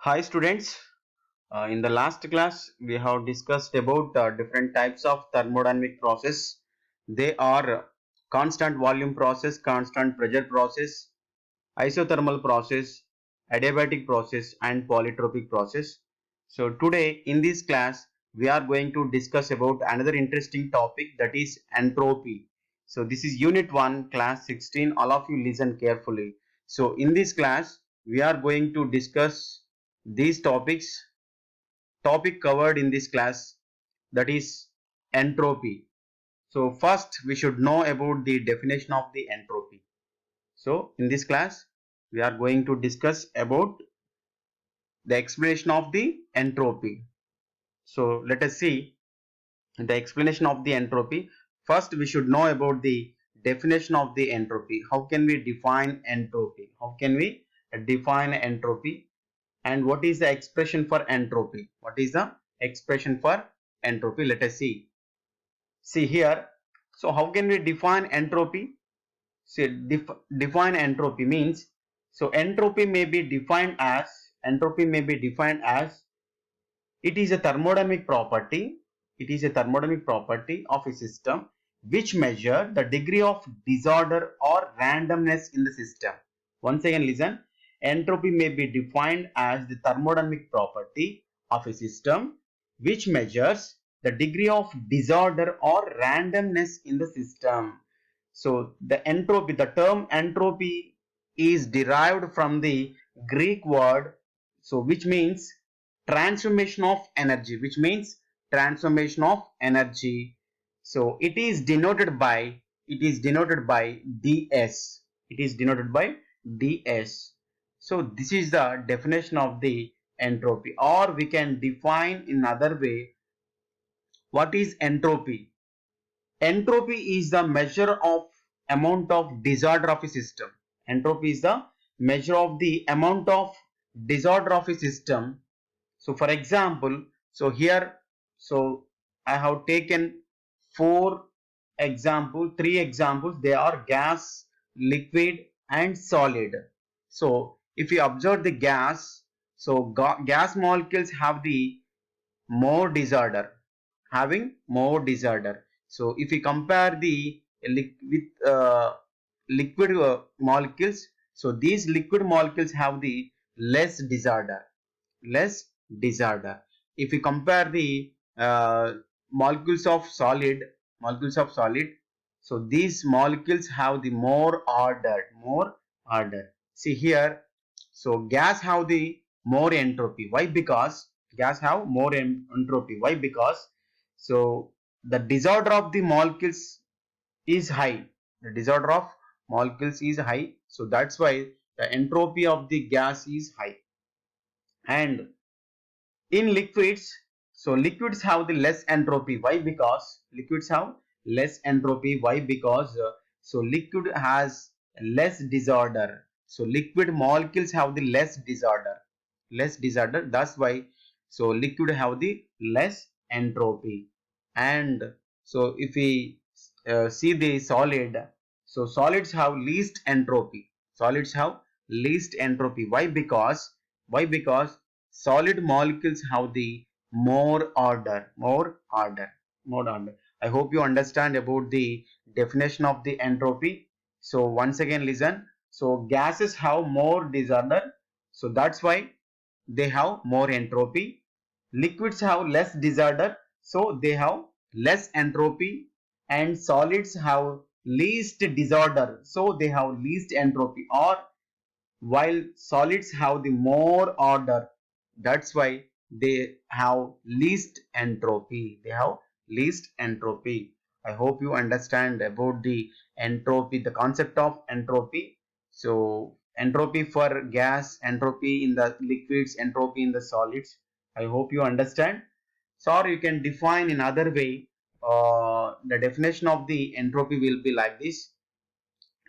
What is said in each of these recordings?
Hi students, in the last class we have discussed about different types of thermodynamic process. They are constant volume process, constant pressure process, isothermal process, adiabatic process and polytropic process. So today in this class we are going to discuss about another interesting topic, that is entropy. So this is unit 1 class 16. All of you listen carefully. So in this class we are going to discuss these topic covered in this class, that is entropy. So first we should know about the definition of the entropy. So in this class we are going to discuss about the explanation of the entropy. So let us see the explanation of the entropy. First we should know about the definition of the entropy. How can we define entropy? How can we define entropy? And what is the expression for entropy? What is the expression for entropy? Let us see here. So how can we define entropy? See, define entropy means, so entropy may be defined as it is a thermodynamic property. It is a thermodynamic property of a system which measure the degree of disorder or randomness in the system. Once again listen, entropy may be defined as the thermodynamic property of a system which measures the degree of disorder or randomness in the system. So the term entropy is derived from the Greek word, so which means transformation of energy, so it is denoted by ds. So this is the definition of the entropy, or we can define in other way. What is entropy? Entropy is the measure of amount of disorder of a system. Entropy is the measure of the amount of disorder of a system. So for example, so here, so I have taken three examples. They are gas, liquid and solid. So if you observe the gas, so gas molecules have the more disorder, having more disorder. So if we compare the with liquid molecules, so these liquid molecules have the less disorder, less disorder. If we compare the molecules of solid, so these molecules have the more order. See here, so gas have the more entropy. Why? Because gas have more entropy. Why? Because so the disorder of the molecules is high. The disorder of molecules is high. So that's why the entropy of the gas is high. And in liquids, so liquids have the less entropy. Why? Because liquids have less entropy. Why? Because so liquid has less disorder. So liquid molecules have the less disorder. That's why so liquid have the less entropy. And so if we see the solid, so solids have least entropy. Solids have least entropy. Why? Because solid molecules have the more order. I hope you understand about the definition of the entropy. So once again listen. So gases have more disorder, so that's why they have more entropy. Liquids have less disorder, so they have less entropy. And solids have least disorder, so they have least entropy. Or while solids have the more order, that's why they have least entropy. I hope you understand about the entropy, the concept of entropy. So entropy for gas, entropy in the liquids, entropy in the solids. I hope you understand. So or you can define in other way. The definition of the entropy will be like this.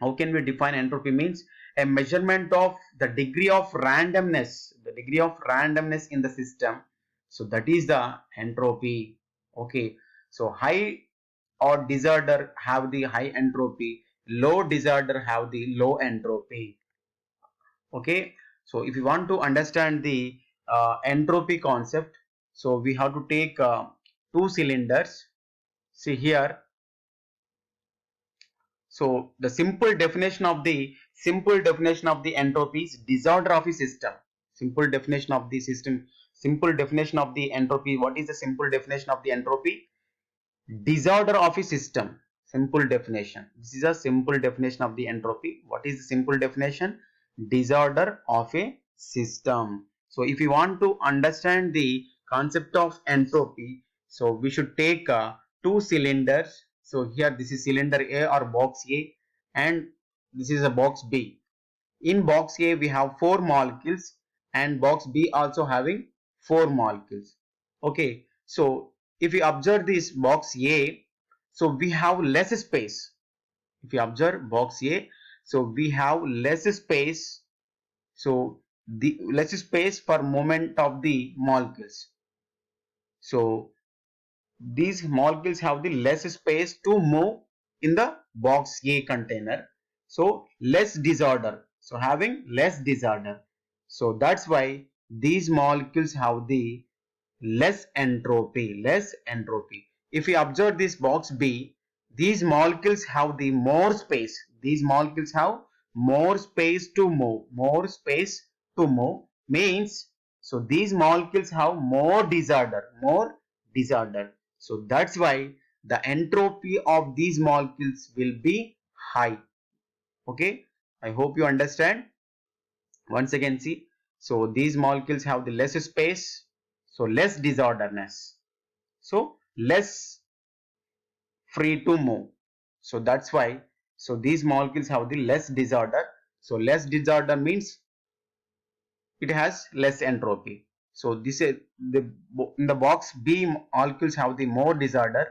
How can we define entropy? Means a measurement of the degree of randomness in the system. So that is the entropy. Okay, so high or disorder have the high entropy, low disorder have the low entropy. Okay, so if you want to understand the entropy concept. So we have to take two cylinders. See here. So the simple definition of the entropy is disorder of a system. Simple definition of the system. Simple definition of the entropy. What is the simple definition of the entropy? Disorder of a system. Simple definition. This is a simple definition of the entropy. What is the simple definition? Disorder of a system. So if you want to understand the concept of entropy, so we should take two cylinders. So here this is cylinder A or box A, and this is a box B. In box A we have 4 molecules, and box B also having 4 molecules. Okay, so if you observe this box A, so we have less space. If you observe box A, so we have less space. So the less space for movement of the molecules. So these molecules have the less space to move in the box A container. So less disorder. So having less disorder. So that's why these molecules have the less entropy. If we observe this box B, these molecules have the more space. These molecules have more space to move. Means, so these molecules have more disorder. So that's why the entropy of these molecules will be high. Okay, I hope you understand. Once again, see, so these molecules have the less space, so less disorderness, so less free to move. So that's why, so these molecules have the less disorder. So less disorder means it has less entropy. So this is the in the box B molecules have the more disorder.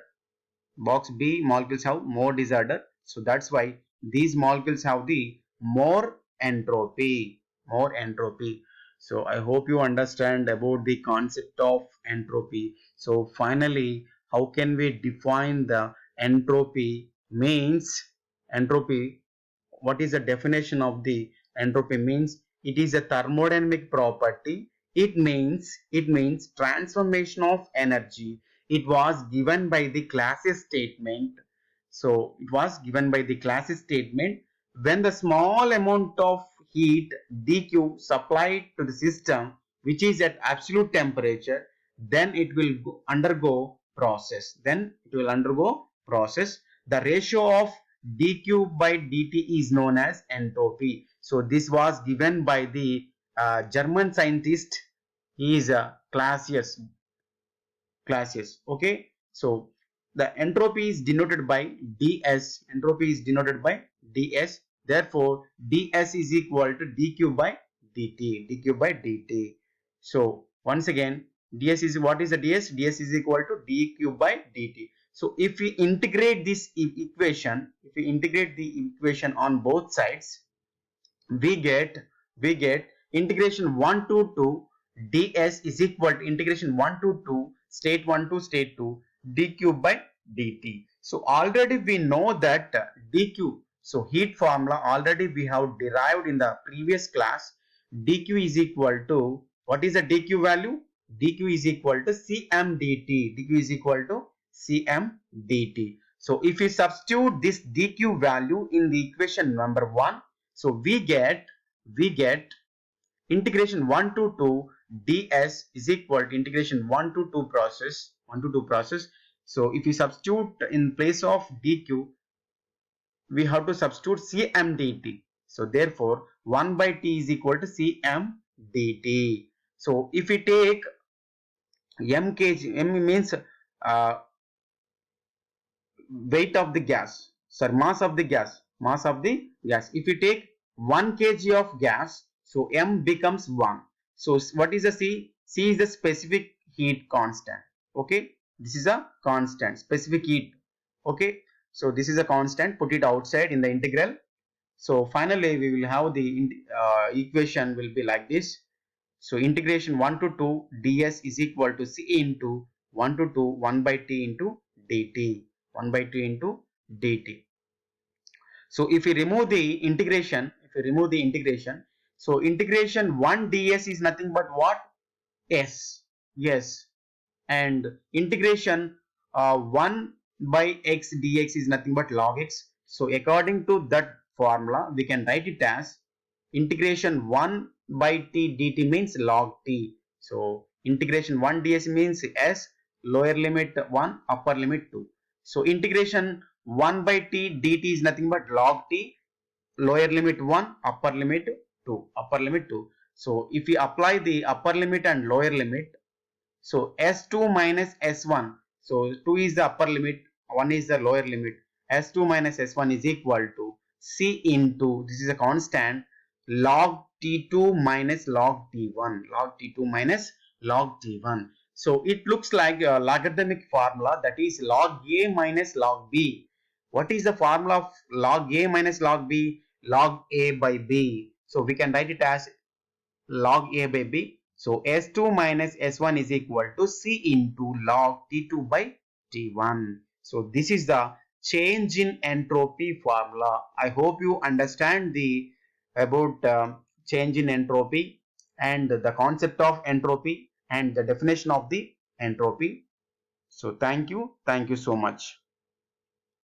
Box B molecules have more disorder. So that's why these molecules have the more entropy. So I hope you understand about the concept of entropy. So finally, how can we define the entropy? Means entropy, what is the definition of the entropy? Means it is a thermodynamic property. It means transformation of energy. It was given by the Clausius statement. So it was given by the Clausius statement: when the small amount of heat dq supplied to the system, which is at absolute temperature, then it will undergo process. The ratio of dq by dt is known as entropy. So this was given by the German scientist. He is Clausius. Okay, so the entropy is denoted by ds. Therefore ds is equal to dq by dt. So once again, ds is, what is the ds is equal to dq by dt. So if we integrate this equation, on both sides, we get integration 1 to 2 ds is equal to integration 1 to 2 state 1 to state 2 dq by dt. So already we know that dq, so heat formula already we have derived in the previous class. dq is equal to, what is the dq value? dq is equal to cm dt. So if we substitute this dq value in the equation number 1, so we get integration 1 to 2 ds is equal to integration 1 to 2 process. So if we substitute in place of dq, we have to substitute cm dt. So therefore 1 by t is equal to cm dt. So if we take m kg, m means weight of the gas, sorry, mass of the gas. If we take 1 kg of gas, so m becomes 1. So what is the c? C is the specific heat constant. Okay, this is a constant, specific heat. Okay, so this is a constant, put it outside in the integral. So finally we will have the equation will be like this. So integration 1 to 2 ds is equal to c into 1 to 2 1 by t into dt. So if we remove the integration, so integration 1 ds is nothing but what? S. Yes. And integration 1 by x dx is nothing but log x. So according to that formula, we can write it as integration 1 by t dt means log t. So integration 1 ds means s, lower limit 1, upper limit 2. So integration 1 by t dt is nothing but log t, lower limit 1, upper limit 2, upper limit 2. So if we apply the upper limit and lower limit, so S2 minus S1. So 2 is the upper limit, 1 is the lower limit. S2 minus S1 is equal to C into, this is a constant, log T2 minus log T1. Log T2 minus log T1. So it looks like a logarithmic formula, that is log A minus log B. What is the formula of log A minus log B? Log A by B. So we can write it as log A by B. So S2 minus S1 is equal to C into log T2 by T1. So this is the change in entropy formula. I hope you understand the about change in entropy and the concept of entropy and the definition of the entropy. So thank you so much.